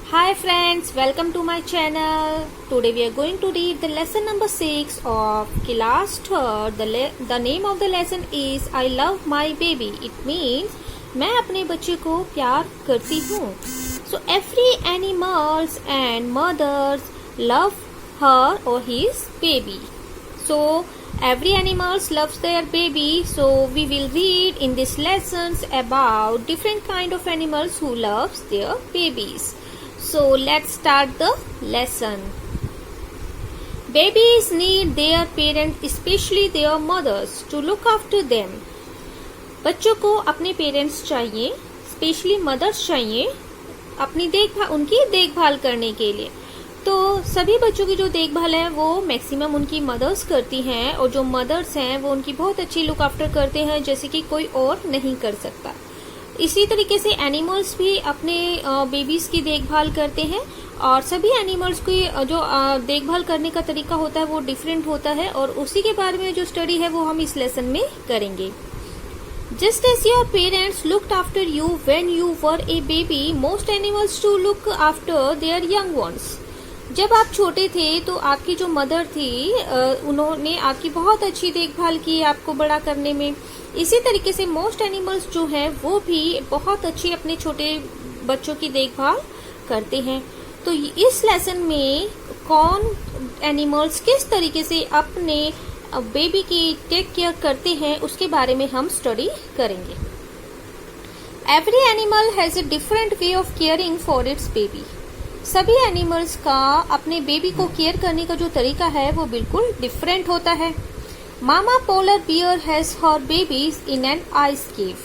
Hi friends, welcome to my channel. Today we are going to read the lesson number 6 of class 3rd. The name of the lesson is I love my baby. It means मैं अपने बच्चे को प्यार करती हूँ. So every animals and mothers love her or his baby. So every animals loves their baby. So we will read in this lessons about different kind of animals who loves their babies. So let's start the lesson. Babies need their parents, especially their mothers, to look after them. बच्चों को अपने parents चाहिए, specially mother's चाहिए अपनी उनकी देखभाल करने के लिए. तो सभी बच्चों की जो देखभाल है वो मैक्सिमम उनकी मदर्स करती हैं और जो मदर्स हैं वो उनकी बहुत अच्छी लुक आफ्टर करते हैं जैसे कि कोई और नहीं कर सकता. इसी तरीके से एनिमल्स भी अपने बेबीज की देखभाल करते हैं और सभी एनिमल्स की जो देखभाल करने का तरीका होता है वो डिफरेंट होता है और उसी के बारे में जो स्टडी है वो हम इस लेसन में करेंगे. Just as your parents looked after you when you were a baby, most animals to look after their young ones. जब आप छोटे थे तो आपकी जो मदर थी उन्होंने आपकी बहुत अच्छी देखभाल की आपको बड़ा करने में. इसी तरीके से मोस्ट एनिमल्स जो हैं वो भी बहुत अच्छी अपने छोटे बच्चों की देखभाल करते हैं. तो इस लेसन में कौन एनिमल्स किस तरीके से अपने बेबी की टेक केयर करते हैं उसके बारे में हम स्टडी करेंगे. Every animal has a different way of caring for its baby. सभी एनिमल्स का अपने बेबी को केयर करने का जो तरीका है वो बिल्कुल डिफरेंट होता है. Mama polar bear has her babies in an ice cave.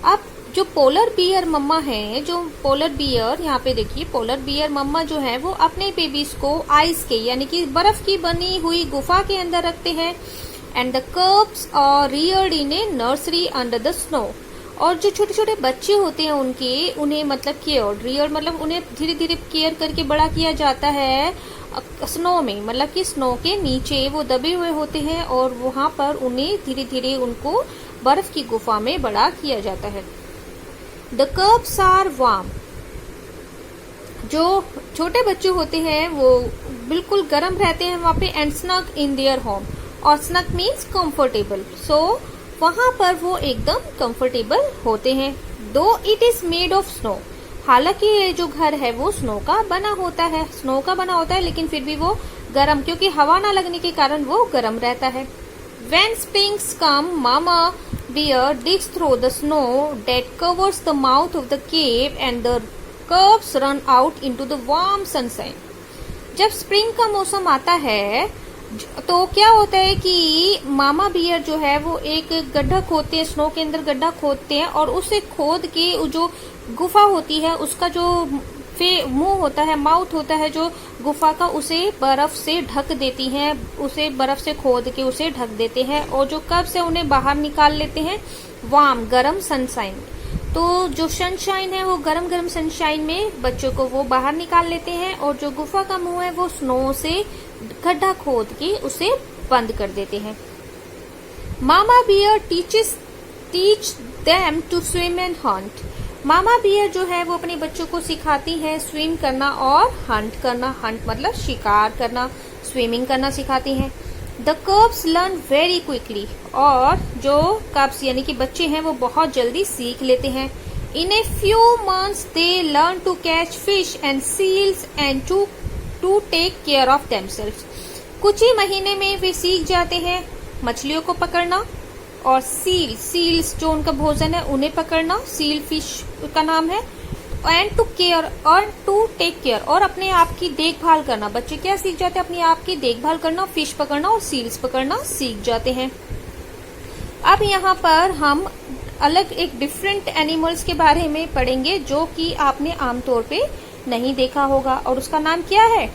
अब जो पोलर बियर मम्मा है, जो पोलर बियर यहाँ पे देखिए, पोलर बियर मम्मा जो है वो अपने बेबीज को आइस के यानी कि बर्फ की बनी हुई गुफा के अंदर रखते हैं. And the cubs are reared in a nursery under the snow. और जो छोटे छोटे बच्चे होते हैं उन्हें मतलब केयर, रियर मतलब उन्हें धीरे धीरे केयर करके बड़ा किया जाता है स्नो में, मतलब कि स्नो के नीचे वो दबे हुए होते हैं और वहां पर उन्हें धीरे धीरे उनको बर्फ की गुफा में बड़ा किया जाता है. The cubs are warm. जो छोटे बच्चे होते हैं वो बिल्कुल गर्म रहते हैं वहां पे. And snug in their home. और स्नग मीन्स कंफर्टेबल. सो वहां पर वो एकदम कंफर्टेबल होते हैं. दो it is made of snow. हालांकि ये जो घर है वो स्नो का बना होता है लेकिन फिर भी वो गर्म, क्योंकि हवा ना लगने के कारण वो गर्म रहता है. When springs come, Mama Bear digs through the snow that covers the mouth of the cave and the cubs run out into the warm sunshine. जब स्प्रिंग का मौसम आता है तो क्या होता है कि मामा बियर जो है वो एक गड्ढा खोदते हैं, स्नो के अंदर गड्ढा खोदते हैं और उसे खोद के जो गुफा होती है उसका जो मुंह होता है, माउथ होता है जो गुफा का, उसे बर्फ से ढक देती हैं. उसे बर्फ से खोद के उसे ढक देते हैं और जो कब्स है उन्हें बाहर निकाल लेते हैं वार्म गरम सनशाइन. तो जो सनशाइन है वो गरम गरम सनशाइन में बच्चों को वो बाहर निकाल लेते हैं और जो गुफा का मुंह है वो स्नो से गड्ढा खोद के उसे बंद कर देते हैं. Mama bear teach them to swim and hunt. Mama bear जो है वो अपने बच्चों को सिखाती है स्विम करना और हंट करना. हंट मतलब शिकार करना, स्विमिंग करना सिखाती हैं. The कब्स learn very quickly. और जो कब्स यानी कि बच्चे हैं वो बहुत जल्दी सीख लेते हैं. In a few months they learn to catch fish and seals and to take care of themselves. कुछ ही महीने में वे सीख जाते हैं मछलियों को पकड़ना और सील्स जो उनका भोजन है उन्हें पकड़ना, सील फिश का नाम है. एंड टू केयर और टू टेक केयर और अपने आप की देखभाल करना. बच्चे क्या सीख जाते हैं? अपने आप की देखभाल करना, फिश पकड़ना और सील्स पकड़ना सीख जाते हैं. अब यहाँ पर हम अलग एक डिफरेंट एनिमल्स के बारे में पढ़ेंगे जो कि आपने आमतौर पे नहीं देखा होगा और उसका नाम क्या है?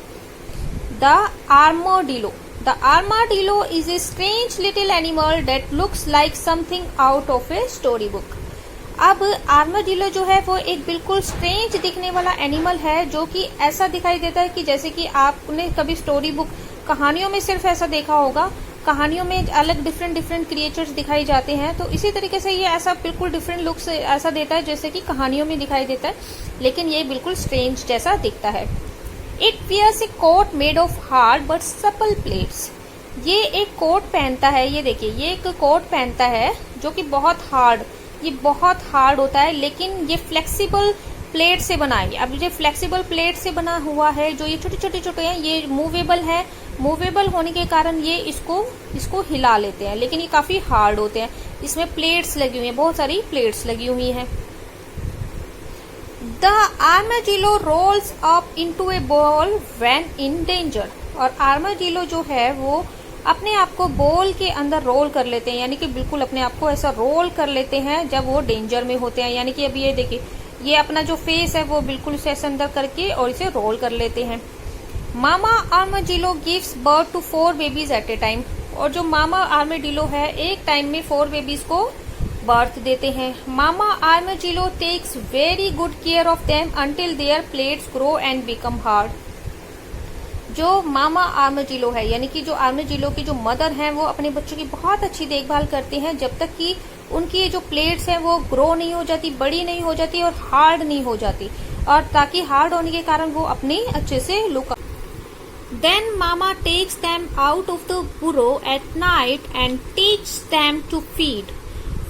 The armadillo. The armadillo is a strange little animal that looks like something out of a storybook. अब आर्माडिलो जो है वो एक बिल्कुल स्ट्रेंज दिखने वाला एनिमल है जो कि ऐसा दिखाई देता है कि जैसे कि आपने कभी स्टोरी बुक कहानियों में सिर्फ ऐसा देखा होगा, कहानियों में अलग डिफरेंट क्रिएचर्स दिखाई जाते हैं, तो इसी तरीके से ये ऐसा बिल्कुल डिफरेंट लुक से ऐसा देता है जैसे कि कहानियों में दिखाई देता है, लेकिन ये बिल्कुल स्ट्रेंज जैसा दिखता है। It wears a coat made of hard but supple plates. ये एक कोट पहनता है, ये देखिए ये एक कोट पहनता है जो कि बहुत हार्ड होता है, लेकिन ये फ्लेक्सिबल प्लेट से बना है। अब ये फ्लेक्सिबल प्लेट से बना हुआ है, जो ये छोटे हैं, ये मूवेबल है। मूवेबल होने के कारण ये इसको हिला लेते हैं, लेकिन ये काफी हार्ड होते हैं। इसमें प्लेट्स लगी हुई हैं, बहुत सारी प्लेट्स लगी हुई हैं। The armadillo rolls up into a ball when in danger. और आर्माजिलो जो है वो अपने आप को बॉल के अंदर रोल कर लेते हैं, यानी कि बिल्कुल अपने आप को ऐसा रोल कर लेते हैं जब वो डेंजर में होते हैं। यानी कि अब ये देखिए, ये अपना जो फेस है वो बिल्कुल इसे ऐसे अंदर करके और इसे रोल कर लेते हैं। Mama armadillo gives birth to 4 babies at a time. और जो मामा आर्माजिलो है एक टाइम में 4 बेबीज को बर्थ देते हैं। Mama armadillo takes very good care of them until their plates grow and become hard. जो मामा आर्माजिलो है, यानी कि जो आर्माजिलो की जो मदर हैं, वो अपने बच्चों की बहुत अच्छी देखभाल करते हैं जब तक कि उनकी जो प्लेट्स हैं वो ग्रो नहीं हो जाती, बड़ी नहीं हो जाती और हार्ड नहीं हो जाती, और ताकि हार्ड होने के कारण वो अपने अच्छे से look. Then mama takes them out of the burrow at night and teach them to feed.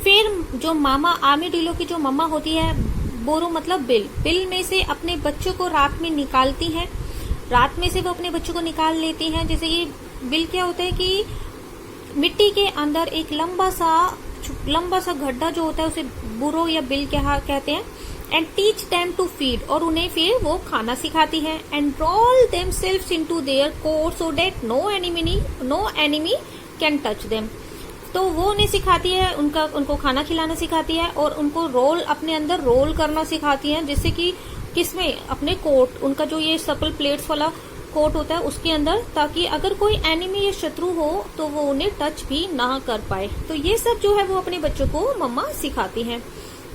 फिर जो मामा आर्माजिलो की जो मम्मा होती है, बुरो मतलब बिल में से अपने बच्चों को रात में निकालती हैं। रात में से वो अपने बच्चों को निकाल लेती हैं। जैसे कि बिल क्या होता है कि मिट्टी के अंदर एक लंबा सा गड्ढा जो होता है उसे बुरो या बिल कहते हैं। And teach them to feed, और उन्हें फिर वो खाना सिखाती है। And roll themselves into their core so that no enemy can touch them. तो वो उन्हें सिखाती है, उनको खाना खिलाना सिखाती है और उनको अपने अंदर रोल करना सिखाती है, जिससे कि किसमें, अपने कोट, उनका जो ये सपल प्लेट्स वाला कोट होता है उसके अंदर, ताकि अगर कोई एनिमी या शत्रु हो तो वो उन्हें टच भी ना कर पाए। तो ये सब जो है वो अपने बच्चों को मम्मा सिखाती हैं।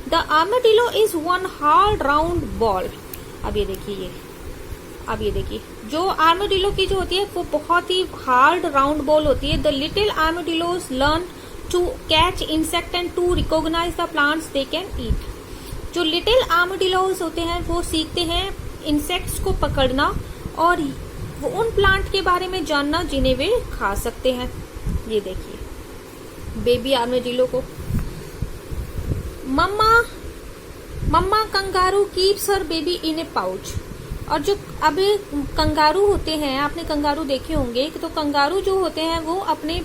The armadillo is one hard round ball. अब ये देखिए जो आर्माडिलो की जो होती है वो बहुत ही हार्ड राउंड बॉल होती है। The little armadillos learn to catch insect and to recognise the plants they can eat. जो लिटिल आर्माडिलोज होते हैं वो सीखते हैं इंसेक्ट्स को पकड़ना और वो उन प्लांट के बारे में जानना जिन्हें वे खा सकते हैं। ये देखिए बेबी आर्माडिलो को। Mama kangaroo keeps her baby in a pouch. और जो अभी कंगारू होते हैं, आपने कंगारू देखे होंगे, तो कंगारू जो होते हैं वो अपने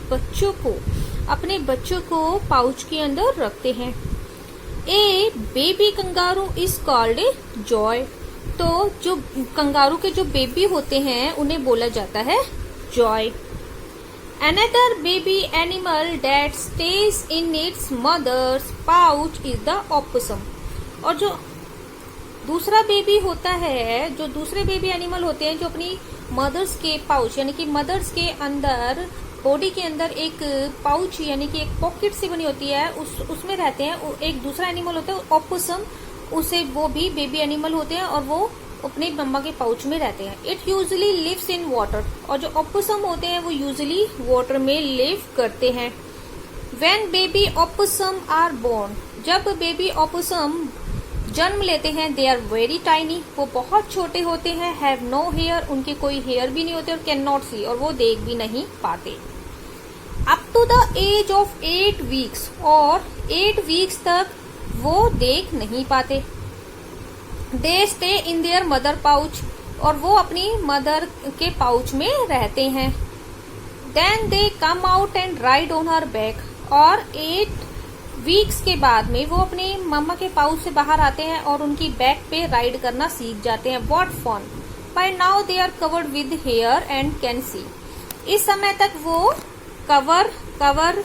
बच्चों को पाउच के अंदर रखते हैं। A baby kangaroo is called a joey. तो जो कंगारू के जो बेबी होते हैं उन्हें बोला जाता है joey. Another baby animal that stays in its mother's pouch is the opossum. और जो दूसरा बेबी होता है, जो दूसरे बेबी एनिमल होते हैं जो अपनी मदर्स के पाउच, यानी कि मदर्स के अंदर, बॉडी के अंदर एक पाउच यानी कि एक पॉकेट से बनी होती है, उसमें रहते हैं। एक दूसरा एनिमल होता है ऑपोसम, उसे वो भी बेबी एनिमल होते हैं और वो अपने मम्मा के पाउच में रहते हैं। It usually lives in water. और जो ऑपोसम होते हैं वो यूजुअली वाटर में लिव करते हैं। व्हेन बेबी ऑपोसम आर बोर्न, जब बेबी ऑपोसम जन्म लेते हैं, दे आर वेरी टाइनी, वो बहुत छोटे होते हैं। हैव नो हेयर, उनके कोई हेयर भी नहीं होते, और कैन नॉट सी, और वो देख भी नहीं पाते। Up to the age of 8 weeks, और 8 वीक्स तक वो देख नहीं पाते। They stay in their mother pouch, और वो अपनी मदर के पाउच में रहते हैं। Then they come out and ride on her back, और 8 वीक्स के बाद में वो अपने मम्मा के पाउच से बाहर आते हैं और उनकी बैक पे राइड करना सीख जाते हैं। What fun. By now they are covered with hair and can see. इस समय तक वो कवर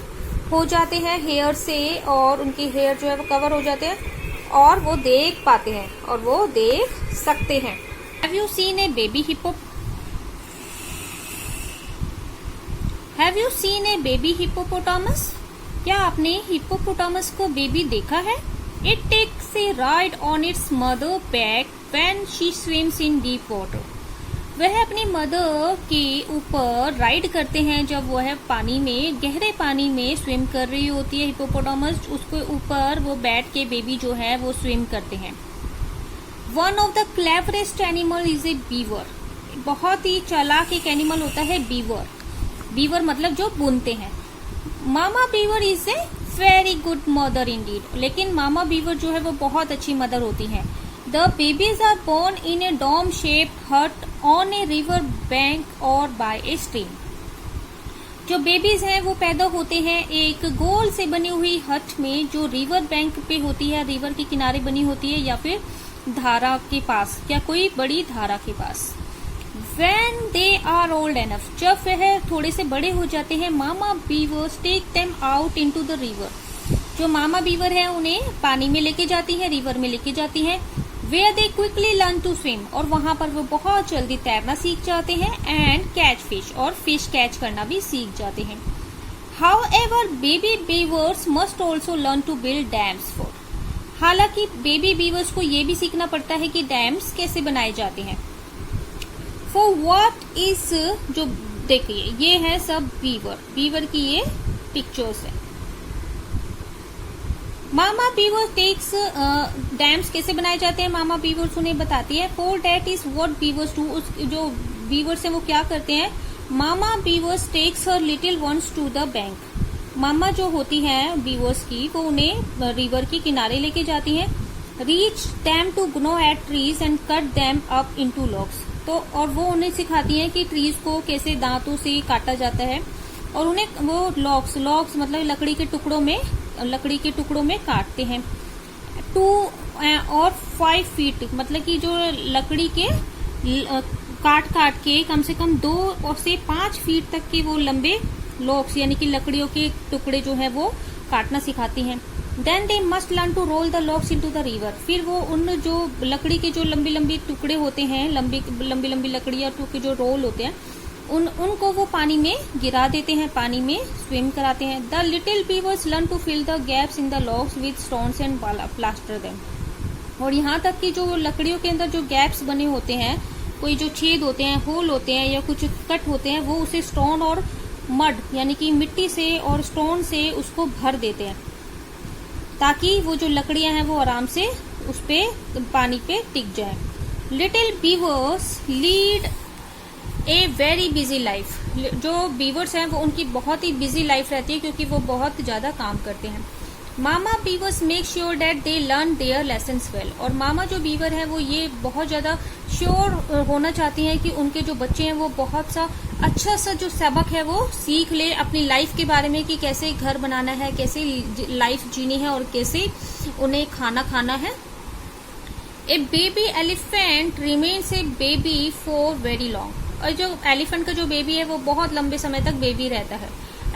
हो जाते हैं हेयर से, और उनकी हेयर जो है वो कवर हो जाते हैं और वो देख पाते हैं और वो देख सकते हैं। Have you seen a baby hippopotamus? क्या आपने हिप्पोपोटामस को बेबी देखा है? It takes a ride on its mother back when she swims in deep water. वह अपनी मदर के ऊपर राइड करते हैं जब वह पानी में, गहरे पानी में स्विम कर रही होती है हिप्पोपोटामस, उसके ऊपर वो बैठ के बेबी जो है वो स्विम करते हैं। One of the cleverest animal is a beaver. बहुत ही चालाक एक एनिमल होता है बीवर। बीवर मतलब जो बुनते हैं। Mama beaver is a very good mother indeed. लेकिन मामा बीवर जो है वो बहुत अच्छी मदर होती है। The babies are born in a dome shaped hut on a river bank और बाय ए स्ट्रीम। जो बेबीज हैं वो पैदा होते हैं एक गोल से बनी हुई हट में जो रिवर बैंक पे होती है, रिवर के किनारे बनी होती है या फिर धारा के पास या कोई बड़ी धारा के पास। When they are old enough, जब वह थोड़े से बड़े हो जाते हैं, mama beavers take them out into the river। जो मामा बीवर है उन्हें पानी में लेके जाती है, रिवर में लेके जाती है। Where they quickly learn to swim, और वहां पर वो बहुत जल्दी तैरना सीख जाते हैं। And catch fish, और फिश कैच करना भी सीख जाते हैं। However, baby beavers must also learn to build dams for। हालांकि बेबी बीवर्स को ये भी सीखना पड़ता है कि डैम्स कैसे बनाए जाते हैं। फॉर व्हाट इज, जो देखिए ये है सब बीवर, बीवर की ये पिक्चर्स है। मामा बीवर टेक्स, डैम्स कैसे बनाए जाते हैं मामा बीवर्स उन्हें बताती है। For that is what beavers do, जो बीवर्स हैं वो क्या करते हैं। Mama beavers takes her little ones to the bank. Mama जो होती है बीवर्स की वो उन्हें रिवर के किनारे लेके जाती हैं। Reach them to gnaw at trees and cut them up into logs. तो और वो उन्हें सिखाती हैं कि ट्रीज को कैसे दांतों से काटा जाता है और उन्हें वो लॉग्स मतलब लकड़ी के टुकड़ों में काटते हैं। 2 और 5 फीट मतलब कि जो लकड़ी के काट के कम से कम 2 से 5 फीट तक के वो लंबे लॉग्स यानी कि लकड़ियों के टुकड़े जो है वो काटना सिखाती हैं। Then they must learn to roll the logs into the river. फिर वो उन जो लकड़ी के जो लंबी टुकड़े होते हैं, लंबी लकड़ियां के जो रोल होते हैं उनको वो पानी में गिरा देते हैं, पानी में स्विम कराते हैं। The little beavers learn to fill the gaps in the logs with stones and plaster them. और यहाँ तक कि जो लकड़ियों के अंदर जो गैप्स बने होते हैं, कोई जो छेद होते हैं, होल होते हैं या कुछ कट होते हैं, वो उसे स्टोन और मड यानी कि मिट्टी से और स्टोन से उसको भर देते हैं ताकि वो जो लकड़ियां हैं वो आराम से उस पे पानी पे टिक जाए। Little beavers lead a very busy life. जो बीवर्स हैं वो उनकी बहुत ही बिजी लाइफ रहती है क्योंकि वो बहुत ज्यादा काम करते हैं। Mama beavers make sure that they learn their lessons well. और मामा जो बीवर है वो ये बहुत ज्यादा श्योर होना चाहती हैं कि उनके जो बच्चे हैं वो बहुत सा अच्छा सा जो सबक है वो सीख ले अपनी लाइफ के बारे में कि कैसे घर बनाना है, कैसे लाइफ जीनी है और कैसे उन्हें खाना खाना है। A baby elephant remains a baby for very long. और जो एलिफेंट का जो बेबी है वो बहुत लंबे समय तक बेबी रहता है।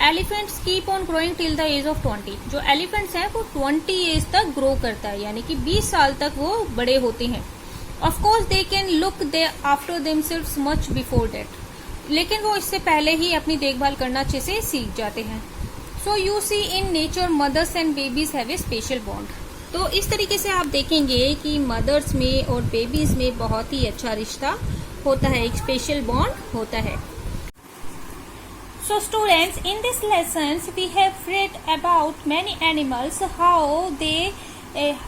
Elephants keep on growing till the age of 20। जो एलिफेंट्स हैं वो 20 एज तक ग्रो करता है यानी कि 20 साल तक वो बड़े होते हैं। Of course they can look they after themselves much before that. लेकिन वो इससे पहले ही अपनी देखभाल करना अच्छे से सीख जाते हैं। So you see in nature mothers and babies have a special bond. तो इस तरीके से आप देखेंगे कि मदर्स में और बेबीज में बहुत ही अच्छा रिश्ता होता है, एक स्पेशल बॉन्ड होता है। So students, in this lessons we have read about many animals, how they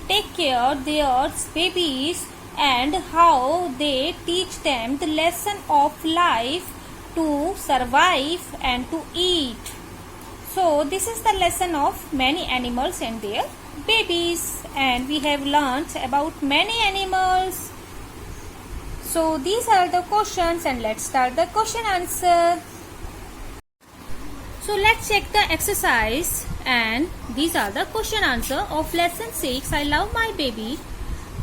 take care their babies and how they teach them the lesson of life to survive and to eat. So this is the lesson of many animals and their babies, and we have learnt about many animals. So these are the questions and let's start the question answer. So let's check the exercise, and these are the question answer of lesson 6. I love my baby.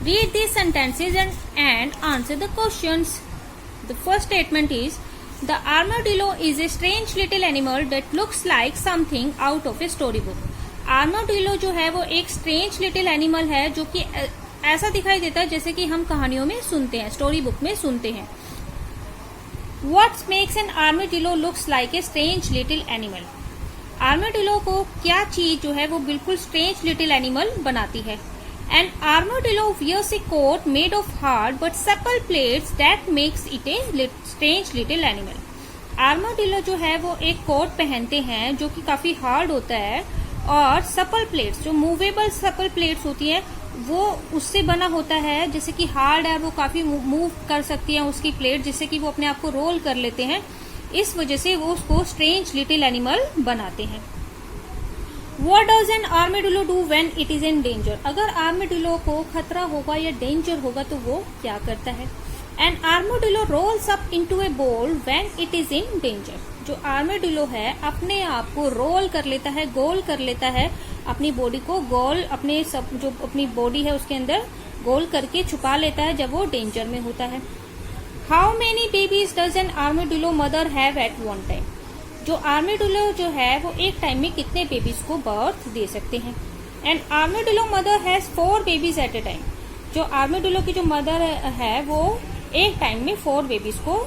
Read these sentences and answer the questions. The first statement is, the armadillo is a strange little animal that looks like something out of a storybook. Armadillo जो है वो एक strange little animal है जो कि ऐसा दिखाई देता है जैसे कि हम कहानियों में सुनते हैं, स्टोरी बुक में सुनते हैं। What makes an armadillo looks like a strange little animal? Armadillo को क्या चीज जो है वो बिल्कुल स्ट्रेंज लिटिल एनिमल बनाती है? An armadillo wears a coat made of hard but supple plates that makes it a strange little animal. Armadillo जो है वो एक कोट पहनते हैं जो कि काफी हार्ड होता है और सपल प्लेट्स, जो मूवेबल सपल प्लेट्स होती है वो उससे बना होता है। जैसे कि हार्ड है, वो काफी मूव कर सकती है उसकी प्लेट, जिससे कि वो अपने आप को रोल कर लेते हैं। इस वजह से वो उसको स्ट्रेंज लिटिल एनिमल बनाते हैं। What does an armadillo do when it is in danger? अगर आर्मेडिलो को खतरा होगा या डेंजर होगा तो वो क्या करता है? An armadillo rolls up into a ball when it is in danger. जो आर्मेडिलो है अपने आप को रोल कर लेता है, गोल कर लेता है, अपनी बॉडी को गोल, अपने सब जो अपनी बॉडी है उसके अंदर गोल करके छुपा लेता है जब वो डेंजर में होता है। How many babies does an armadillo mother have at one time? जो आर्मेडिलो जो है वो एक टाइम में कितने बेबीज को बर्थ दे सकते हैं? And armadillo mother has 4 babies at a time. जो आर्मेडिलो की जो मदर है वो एक टाइम में 4 बेबीज को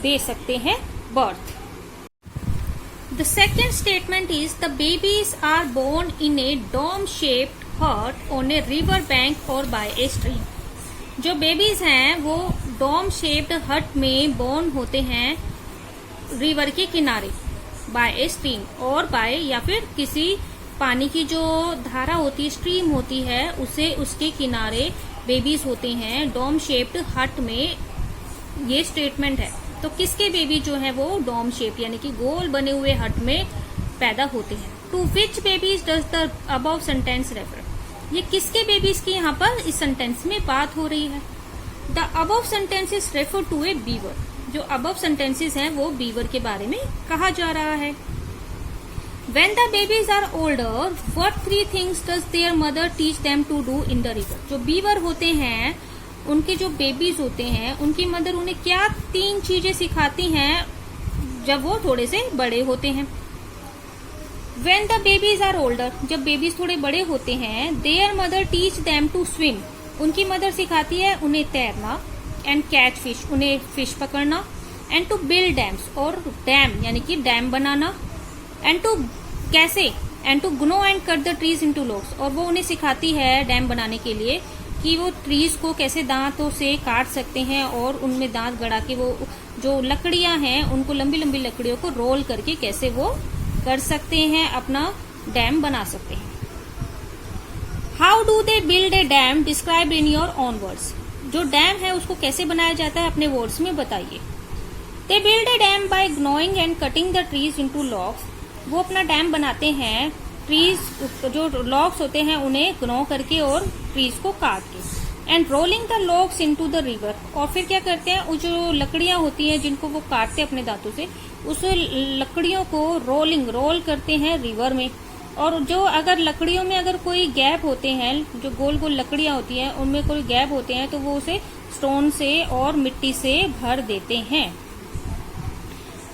दे सकते हैं birth. The second statement is the babies are born in a dome shaped hut on a river bank और बाय ए स्ट्रीम। जो बेबीज हैं वो डोम शेप्ड हट में बोर्न होते हैं रिवर के किनारे, बाय ए स्ट्रीम, और बाय या फिर किसी पानी की जो धारा होती है, स्ट्रीम होती है, उसे उसके किनारे बेबीज होते हैं डोम शेप्ड हट में। ये स्टेटमेंट है। तो किसके बेबी जो है वो डोम शेप यानी कि गोल बने हुए हट में पैदा होते हैं। To which babies does the above sentence refer? ये किसके बेबीज की यहाँ पर इस सेंटेंस में बात हो रही है? The above sentences refer to a beaver. जो अबव सेंटेंसेस हैं वो बीवर के बारे में कहा जा रहा है। When the babies are older, what 3 things does their mother teach them to do in the river? जो बीवर होते हैं, उनके जो बेबीज होते हैं, उनकी मदर उन्हें क्या 3 चीजें सिखाती हैं जब वो थोड़े से बड़े होते हैं? When the babies are older, जब बेबीज थोड़े बड़े होते हैं, their mother teach them to swim. उनकी मदर सिखाती है उन्हें तैरना, एंड कैच फिश, उन्हें फिश पकड़ना, एंड टू बिल्ड डैम्स, और डैम यानी कि डैम बनाना, एंड टू कैसे, and to gnaw and cut the trees into logs. और वो उन्हें सिखाती है डैम बनाने के लिए कि वो ट्रीज को कैसे दांतों से काट सकते हैं और उनमें दांत गड़ा के वो जो लकड़ियां हैं उनको लंबी लंबी लकड़ियों को रोल करके कैसे वो कर सकते हैं, अपना डैम बना सकते हैं। How do they build a dam describe in your own words? जो डैम है उसको कैसे बनाया जाता है अपने वर्ड्स में बताइए। They build a dam by gnawing and cutting the trees into logs. वो अपना डैम बनाते हैं ट्रीज, जो लॉग्स होते हैं उन्हें ग्नो करके और ट्रीज को काट के, and rolling the logs into the river. और फिर क्या करते हैं, वो जो लकड़ियां होती हैं जिनको वो काटते हैं अपने दांतों से, उस लकड़ियों को रोल करते हैं रिवर में। और जो अगर लकड़ियों में अगर कोई गैप होते हैं, जो गोल गोल लकड़ियां होती हैं उनमें कोई गैप होते हैं तो वो उसे स्टोन से और मिट्टी से भर देते हैं।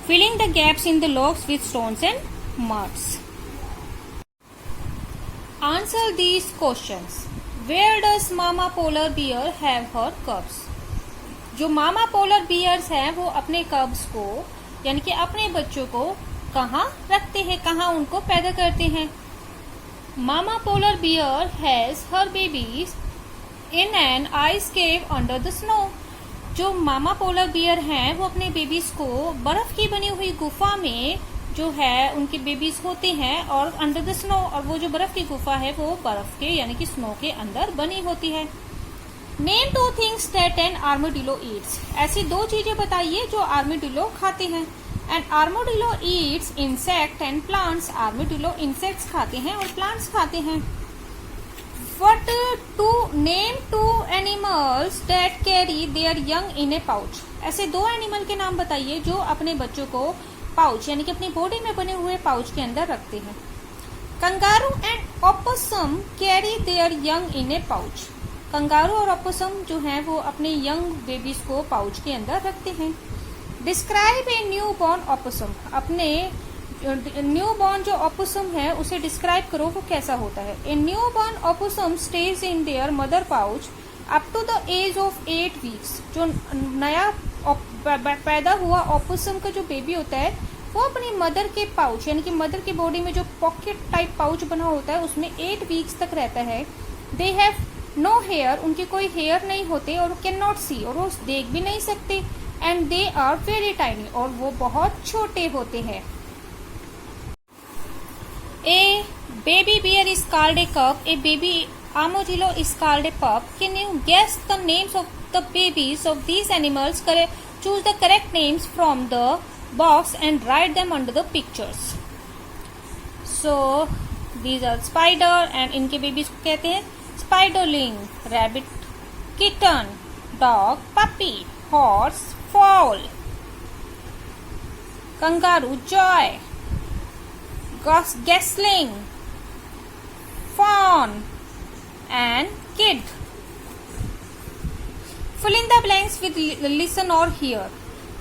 Filling the gaps in the logs with stones and muds. Answer these questions. Where does mama polar bear have her cubs? जो मामा पोलर बियर्स हैं वो अपने कब्स को यानी कि अपने बच्चों को कहाँ रखते हैं, कहाँ उनको पैदा करते हैं? Mama polar bear has her babies in an ice cave under the snow. जो मामा पोलर बियर हैं वो अपने बेबीज को बर्फ की बनी हुई गुफा में जो है उनके बेबीज होते हैं, और अंडर द स्नो, और वो जो बर्फ की गुफा है वो बर्फ के यानी कि स्नो के अंदर बनी होती है। Name 2 things that an armadillo eats. ऐसी 2 चीजें बताइए जो आर्मेडिलो खाते हैं। And armadillo eats insect and plants. Armadillo insects खाते हैं और प्लांट्स खाते हैं। What to name 2 animals that carry their young in a pouch? ऐसे 2 एनिमल के नाम बताइए जो अपने बच्चों को पाउच यानी कि अपनी बॉडी में बने हुए पाउच के अंदर रखते हैं। Kangaroo and opossum carry their young in a pouch. Kangaroo और ओपोसम जो हैं वो अपने यंग बेबीज को पाउच के अंदर रखते हैं। Describe a new born opossum. अपने न्यू बॉर्न जो ओपोसम है उसे डिस्क्राइब करो, वो कैसा होता है। A new born opossum stage in their mother pouch up to the age of 8 weeks. जो नया पैदा हुआ ओपोसम का जो बेबी होता है वो अपनी मदर के पाउच यानी कि मदर की बॉडी में जो पॉकेट टाइप पाउच बना होता है उसमें 8 वीक्स तक रहता है। दे हैव नो हेयर, उनके कोई हेयर नहीं होते, और कैन नॉट सी, और वो देख भी नहीं सकते, and they are very tiny, और वो बहुत छोटे होते हैं। A baby bear is called a cub, a baby armadillo is called a pup. Can you guess the names of the babies of these animals? Choose the correct names from the box and write them under the pictures. So these are spider, and इनके babies को कहते हैं spiderling, rabbit, kitten, dog, puppy, horse, fowl, kangaroo, joy, gosling, fawn, and kid. Fill in the blanks with listen or hear.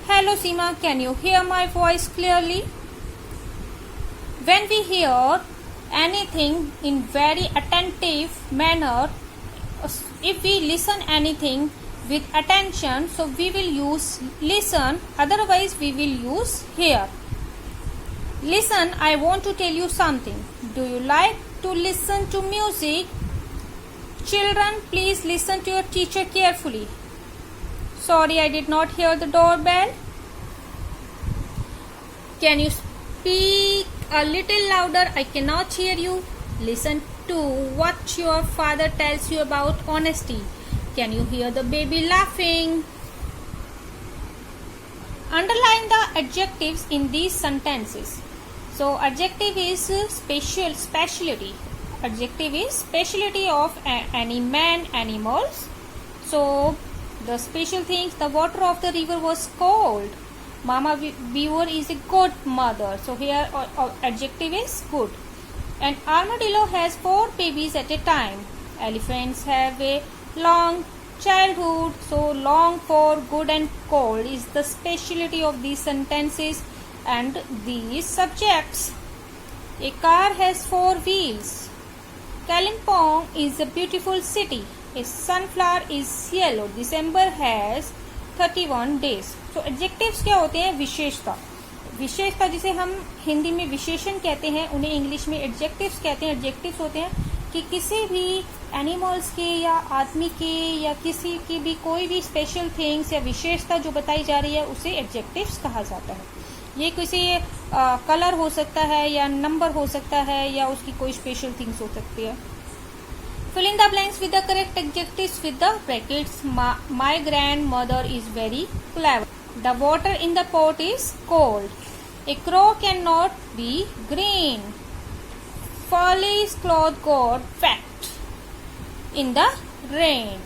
Hello Seema, can you hear my voice clearly? When we hear anything in very attentive manner, if we listen anything with attention, so we will use listen, otherwise we will use hear. Listen, I want to tell you something. Do you like to listen to music? Children, please listen to your teacher carefully. Sorry, I did not hear the doorbell. Can you speak a little louder? I cannot hear you. Listen to what your father tells you about honesty. Can you hear the baby laughing? Underline the adjectives in these sentences. So, adjective is speciality. Adjective is speciality of any man, animals. So the special things, the water of the river was cold. Mama beaver is a good mother. So here adjective is good. An armadillo has 4 babies at a time. Elephants have a long childhood. So long for good and cold is the speciality of these sentences and these subjects. A car has 4 wheels. Kalimpong is a beautiful city. A sunflower is yellow. December has 31 days. So adjectives क्या होते हैं? विशेषता. विशेषता जिसे हम हिंदी में विशेषण कहते हैं, उन्हें इंग्लिश में एडजेक्टिव्स कहते हैं. एडजेक्टिव्स होते हैं कि किसी भी एनिमल्स के या आदमी के या किसी की भी कोई भी स्पेशल थिंग्स या विशेषता जो बताई जा रही है उसे एडजेक्टिव्स कहा जाता है. ये किसी कलर हो सकता है या नंबर हो सकता है या उसकी कोई स्पेशल थिंग्स हो सकती है. Fill in the blanks with the correct adjectives with the brackets. My grandmother is very clever. The water in the pot is cold. A crow cannot be green. Folly's cloth got wet in the rain.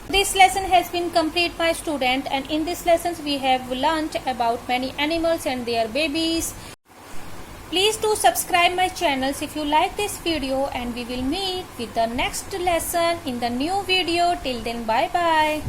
This lesson has been complete, my student, and in this lesson we have learnt about many animals and their babies. Please do subscribe my channels if you like this video, and we will meet with the next lesson in the new video. Till then, bye bye.